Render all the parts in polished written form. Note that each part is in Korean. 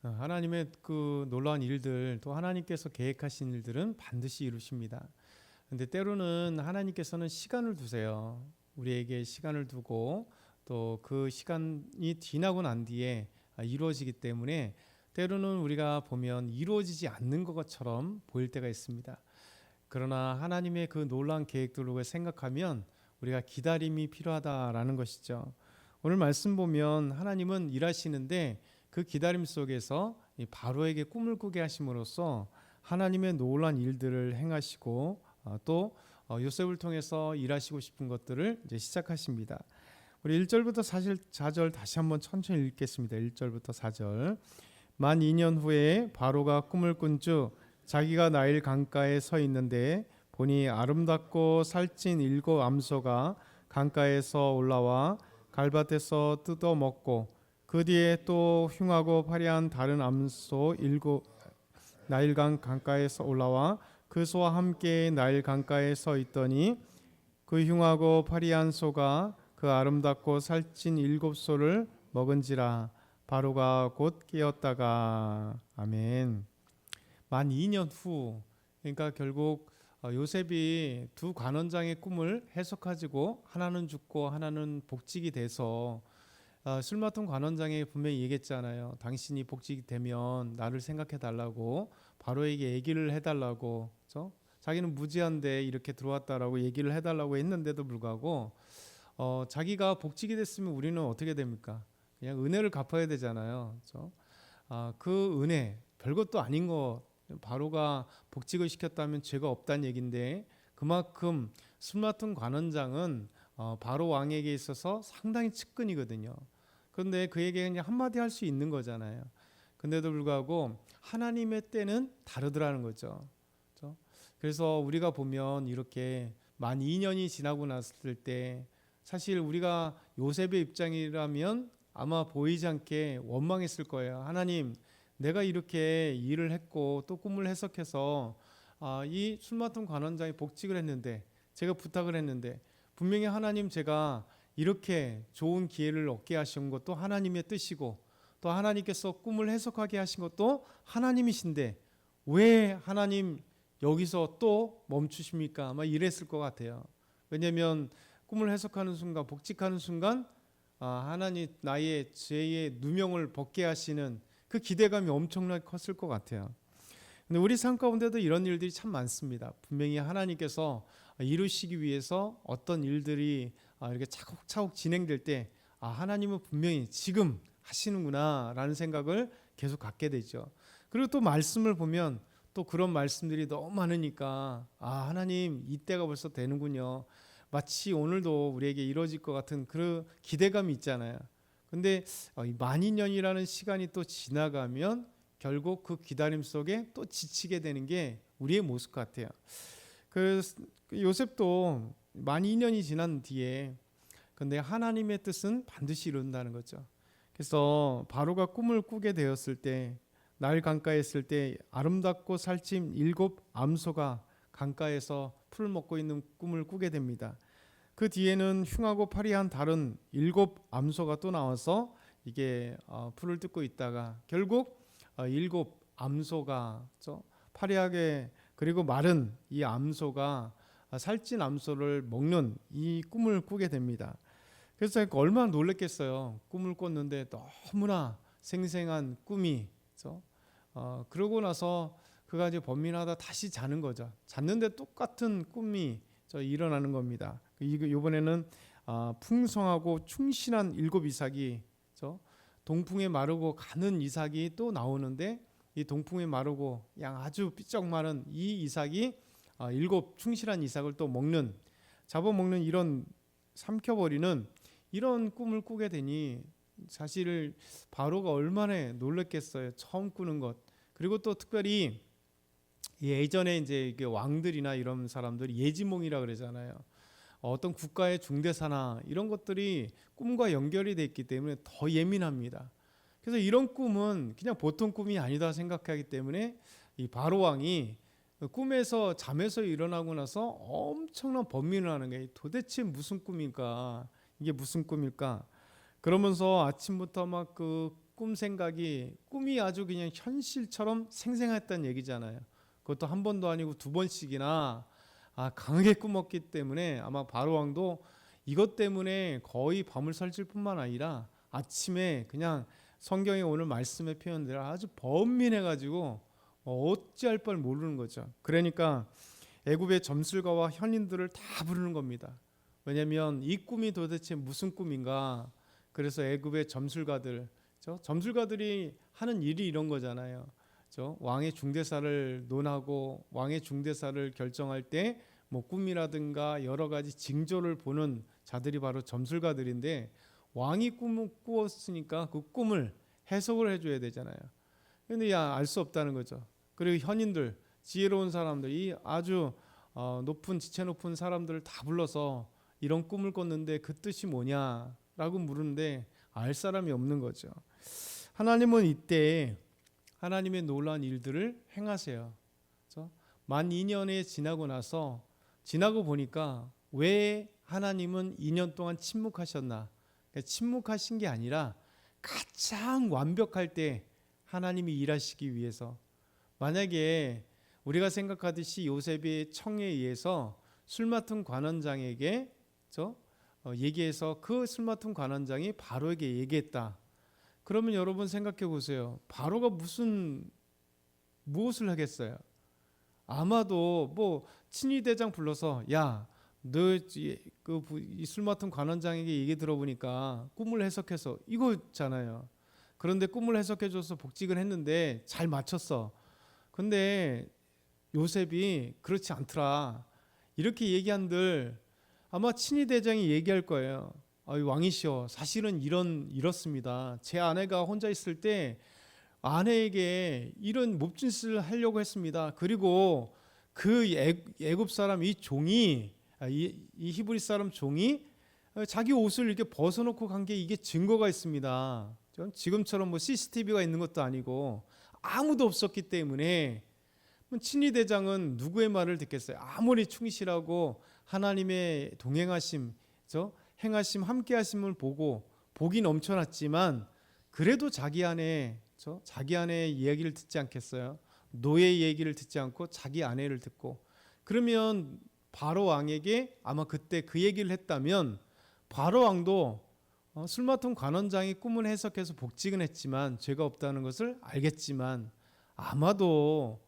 하나님의 그 놀라운 일들, 또 하나님께서 계획하신 일들은 반드시 이루십니다. 근데 때로는 하나님께서는 시간을 두세요. 우리에게 시간을 두고 또 그 시간이 지나고 난 뒤에 이루어지기 때문에 때로는 우리가 보면 이루어지지 않는 것처럼 보일 때가 있습니다. 그러나 하나님의 그 놀라운 계획들을 생각하면 우리가 기다림이 필요하다라는 것이죠. 오늘 말씀 보면 하나님은 일하시는데 그 기다림 속에서 이 바로에게 꿈을 꾸게 하심으로써 하나님의 놀라운 일들을 행하시고 또 요셉을 통해서 일하시고 싶은 것들을 이제 시작하십니다. 우리 1절부터 4절 다시 한번 천천히 읽겠습니다. 1절부터 4절. 만 2년 후에 바로가 꿈을 꾼 즉 자기가 나일 강가에 서 있는데 보니 아름답고 살찐 7암소가 강가에서 올라와 갈밭에서 뜯어 먹고 그 뒤에 또 흉하고 화려한 다른 암소 7 나일강 강가에서 올라와 그 소와 함께 나일 강가에 서 있더니 그 흉하고 화려한 소가 그 아름답고 살찐 7소를 먹은지라. 바로가 곧 깨었다가. 아멘. 만 2년 후, 그러니까 결국 요셉이 두 관원장의 꿈을 해석하지고 하나는 죽고 하나는 복직이 돼서 술 맡은 관원장이 분명히 얘기했잖아요. 당신이 복직이 되면 나를 생각해 달라고, 바로에게 얘기를 해달라고. 그렇죠? 자기는 무지한데 이렇게 들어왔다라고 얘기를 해달라고 했는데도 불구하고 자기가 복직이 됐으면 우리는 어떻게 됩니까? 그냥 은혜를 갚아야 되잖아요. 그렇죠? 그 은혜 별것도 아닌 거, 바로가 복직을 시켰다면 죄가 없다는 얘기인데 그만큼 술 맡은 관원장은 바로 왕에게 있어서 상당히 측근이거든요. 그런데 그에게 그냥 한마디 할 수 있는 거잖아요. 근데도 불구하고 하나님의 때는 다르더라는 거죠. 그렇죠? 그래서 우리가 보면 이렇게 만 2년이 지나고 났을 때 사실 우리가 요셉의 입장이라면 아마 보이지 않게 원망했을 거예요. 하나님, 내가 이렇게 일을 했고 또 꿈을 해석해서 이 술 맡은 관원장이 복직을 했는데, 제가 부탁을 했는데 분명히 하나님, 제가 이렇게 좋은 기회를 얻게 하신 것도 하나님의 뜻이고 또 하나님께서 꿈을 해석하게 하신 것도 하나님이신데 왜 하나님 여기서 또 멈추십니까? 아마 이랬을 것 같아요. 왜냐하면 꿈을 해석하는 순간, 복직하는 순간 하나님 나의 죄의 누명을 벗게 하시는 그 기대감이 엄청나게 컸을 것 같아요. 근데 우리 삶 가운데도 이런 일들이 참 많습니다. 분명히 하나님께서 이루시기 위해서 어떤 일들이 이렇게 차곡차곡 진행될 때 하나님은 분명히 지금 하시는구나 라는 생각을 계속 갖게 되죠. 그리고 또 말씀을 보면 또 그런 말씀들이 너무 많으니까 하나님 이때가 벌써 되는군요. 마치 오늘도 우리에게 이루어질 것 같은 그런 기대감이 있잖아요. 근데 만인년이라는 시간이 또 지나가면 결국 그 기다림 속에 또 지치게 되는 게 우리의 모습 같아요. 그 요셉도 만 2년이 지난 뒤에 근데 하나님의 뜻은 반드시 이룬다는 거죠. 그래서 바로가 꿈을 꾸게 되었을 때, 나일 강가에 있을 때 아름답고 살찐 7암소가 강가에서 풀을 먹고 있는 꿈을 꾸게 됩니다. 그 뒤에는 흉하고 파리한 다른 7암소가 또 나와서 이게 풀을 뜯고 있다가 결국 7암소가 파리하게 그리고 마른 이 암소가 살찐 암소를 먹는 이 꿈을 꾸게 됩니다. 그래서 얼마나 놀랐겠어요. 꿈을 꿨는데 너무나 생생한 꿈이. 그러고 나서 그가 이제 번민하다 다시 자는 거죠. 잤는데 똑같은 꿈이 일어나는 겁니다. 이번에는 풍성하고 충실한 7이삭이 동풍에 마르고 가는 이삭이 또 나오는데, 이 동풍에 마르고 아주 삐쩍 마른 이 이삭이 7 충실한 이삭을 또 잡아먹는 이런 삼켜버리는 이런 꿈을 꾸게 되니 사실 바로가 얼마나 놀랐겠어요. 처음 꾸는 것. 그리고 또 특별히 예전에 이제 이게 왕들이나 이런 사람들이 예지몽이라 그러잖아요. 어떤 국가의 중대사나 이런 것들이 꿈과 연결이 돼 있기 때문에 더 예민합니다. 그래서 이런 꿈은 그냥 보통 꿈이 아니다 생각하기 때문에 이 바로 왕이 꿈에서 잠에서 일어나고 나서 엄청난 번민을 하는 게 도대체 무슨 꿈일까? 이게 무슨 꿈일까? 그러면서 아침부터 막 그 꿈 생각이 꿈이 아주 그냥 현실처럼 생생했다는 얘기잖아요. 그것도 한 번도 아니고 두 번씩이나 강하게 꿈었기 때문에 아마 바로 왕도 이것 때문에 거의 밤을 설칠 뿐만 아니라 아침에 그냥 성경에 오늘 말씀의 표현대로 아주 번민해가지고 어찌할 바를 모르는 거죠. 그러니까 애굽의 점술가와 현인들을 다 부르는 겁니다. 왜냐하면 이 꿈이 도대체 무슨 꿈인가. 그래서 애굽의 점술가들이 하는 일이 이런 거잖아요. 왕의 중대사를 논하고 왕의 중대사를 결정할 때 뭐 꿈이라든가 여러 가지 징조를 보는 자들이 바로 점술가들인데, 왕이 꿈을 꾸었으니까 그 꿈을 해석을 해줘야 되잖아요. 근데 알 수 없다는 거죠. 그리고 현인들, 지혜로운 사람들, 이 아주 높은 지체 높은 사람들을 다 불러서 이런 꿈을 꿨는데 그 뜻이 뭐냐라고 물으는데 알 사람이 없는 거죠. 하나님은 이때 하나님의 놀라운 일들을 행하세요. 그렇죠? 만 2년이 지나고 보니까 왜 하나님은 2년 동안 침묵하셨나? 그러니까 침묵하신 게 아니라 가장 완벽할 때 하나님이 일하시기 위해서, 만약에 우리가 생각하듯이 요셉이 청에 의해서 술 맡은 관원장에게 얘기해서 그 술 맡은 관원장이 바로에게 얘기했다. 그러면 여러분 생각해 보세요. 바로가 무엇을 하겠어요? 아마도 뭐 친위대장 불러서 야, 너 이 술 맡은 관원장에게 얘기 들어보니까 꿈을 해석해서 이거잖아요. 그런데 꿈을 해석해줘서 복직을 했는데 잘 맞췄어. 근데 요셉이 그렇지 않더라. 이렇게 얘기한들 아마 친위대장이 얘기할 거예요. 왕이시여, 사실은 이렇습니다. 제 아내가 혼자 있을 때 아내에게 이런 몹짓을 하려고 했습니다. 그리고 그 애굽 사람 이 종이 이 히브리 사람 종이 자기 옷을 이렇게 벗어놓고 간 게 이게 증거가 있습니다. 지금처럼 뭐 CCTV가 있는 것도 아니고 아무도 없었기 때문에 친위대장은 누구의 말을 듣겠어요? 아무리 충실하고 하나님의 동행하심, 행하심, 함께하심을 보고 복이 넘쳐났지만 그래도 자기 아내의 이야기를 듣지 않겠어요? 노예의 얘기를 듣지 않고 자기 아내를 듣고, 그러면 바로 왕에게 아마 그때 그 얘기를 했다면 바로 왕도 술 맡은 관원장이 꿈을 해석해서 복직은 했지만 죄가 없다는 것을 알겠지만 아마도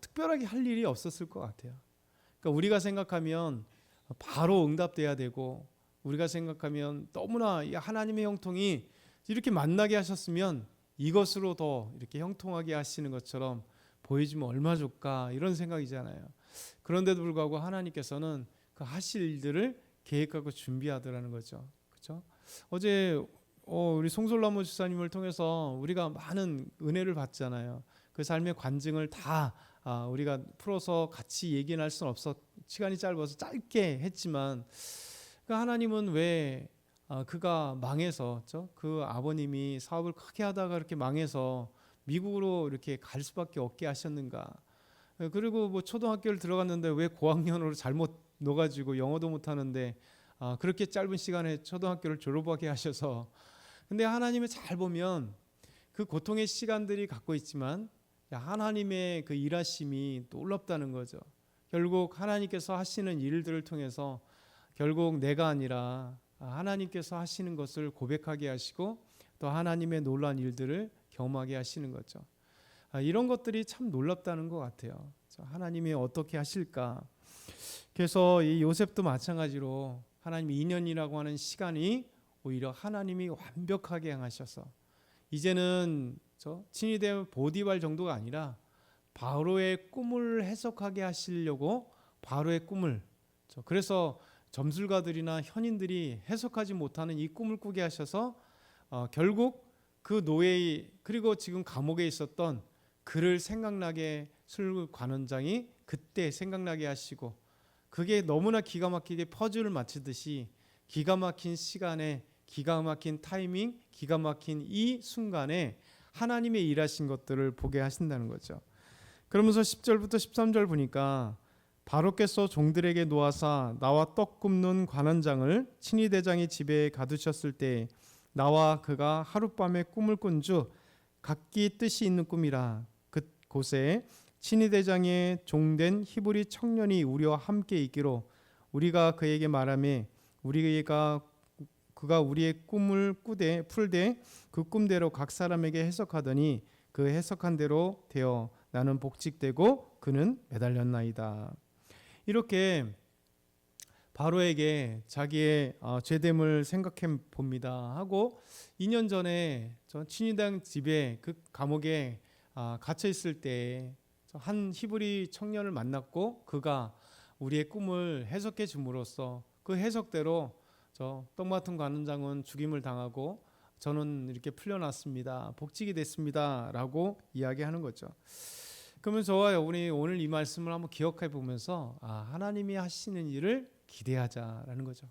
특별하게 할 일이 없었을 것 같아요. 그러니까 우리가 생각하면 바로 응답돼야 되고, 우리가 생각하면 너무나 하나님의 형통이 이렇게 만나게 하셨으면 이것으로 더 이렇게 형통하게 하시는 것처럼 보여주면 얼마 좋을까, 이런 생각이잖아요. 그런데도 불구하고 하나님께서는 그 하실 일들을 계획하고 준비하더라는 거죠. 그렇죠? 어제 우리 송솔라모 주사님을 통해서 우리가 많은 은혜를 받잖아요. 그 삶의 관증을 다 우리가 풀어서 같이 얘기할 수는 없어, 시간이 짧아서 짧게 했지만, 그 하나님은 왜 그가 망해서 그 아버님이 사업을 크게 하다가 이렇게 망해서 미국으로 이렇게 갈 수밖에 없게 하셨는가? 그리고 뭐 초등학교를 들어갔는데 왜 고학년으로 잘못 넣어가지고 영어도 못하는데 그렇게 짧은 시간에 초등학교를 졸업하게 하셔서, 근데 하나님을 잘 보면 그 고통의 시간들이 갖고 있지만 하나님의 그 일하심이 놀랍다는 거죠. 결국 하나님께서 하시는 일들을 통해서 결국 내가 아니라 하나님께서 하시는 것을 고백하게 하시고 또 하나님의 놀라운 일들을 경험하게 하시는 거죠. 이런 것들이 참 놀랍다는 것 같아요. 하나님이 어떻게 하실까? 그래서 이 요셉도 마찬가지로 하나님 2년이라고 하는 시간이 오히려 하나님이 완벽하게 행하셔서 이제는 친위대 보디발 정도가 아니라 바로의 꿈을 해석하게 하시려고 바로의 꿈을, 그래서 점술가들이나 현인들이 해석하지 못하는 이 꿈을 꾸게 하셔서 결국 그 노예, 그리고 지금 감옥에 있었던 그를 생각나게 술 관원장이 그때 생각나게 하시고, 그게 너무나 기가 막히게 퍼즐을 맞추듯이 기가 막힌 시간에 기가 막힌 타이밍, 기가 막힌 이 순간에 하나님의 일하신 것들을 보게 하신다는 거죠. 그러면서 10절부터 13절 보니까 바로께서 종들에게 놓아사 나와 떡 굽는 관원장을 친위대장의 집에 가두셨을 때 나와 그가 하룻밤에 꿈을 꾼 주 각기 뜻이 있는 꿈이라. 그곳에 친위대장의 종된 히브리 청년이 우리와 함께 있기로 우리가 그에게 말하며 그가 우리의 꿈을 풀되 그 꿈대로 각 사람에게 해석하더니 그 해석한 대로 되어 나는 복직되고 그는 매달렸나이다. 이렇게 바로에게 자기의 죄됨을 생각해 봅니다 하고 2년 전에 저 친위당 집에 그 감옥에 갇혀 있을 때 한 히브리 청년을 만났고 그가 우리의 꿈을 해석해 줌으로써 그 해석대로 저 떡마튼 관원장은 죽임을 당하고 저는 이렇게 풀려났습니다. 복직이 됐습니다. 라고 이야기하는 거죠. 그러면 저와 우리 오늘 이 말씀을 한번 기억해 보면서 하나님이 하시는 일을 기대하자라는 거죠.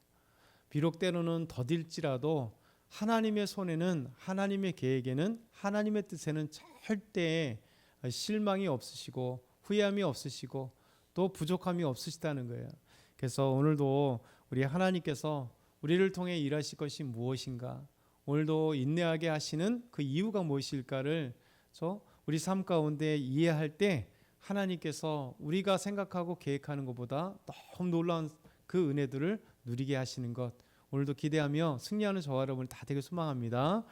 비록 때로는 더딜지라도 하나님의 손에는, 하나님의 계획에는, 하나님의 뜻에는 절대 실망이 없으시고 후회함이 없으시고 또 부족함이 없으시다는 거예요. 그래서 오늘도 우리 하나님께서 우리를 통해 일하실 것이 무엇인가, 오늘도 인내하게 하시는 그 이유가 무엇일까를 우리 삶 가운데 이해할 때 하나님께서 우리가 생각하고 계획하는 것보다 너무 놀라운 그 은혜들을 누리게 하시는 것, 오늘도 기대하며 승리하는 저와 여러분 다 되길 소망합니다.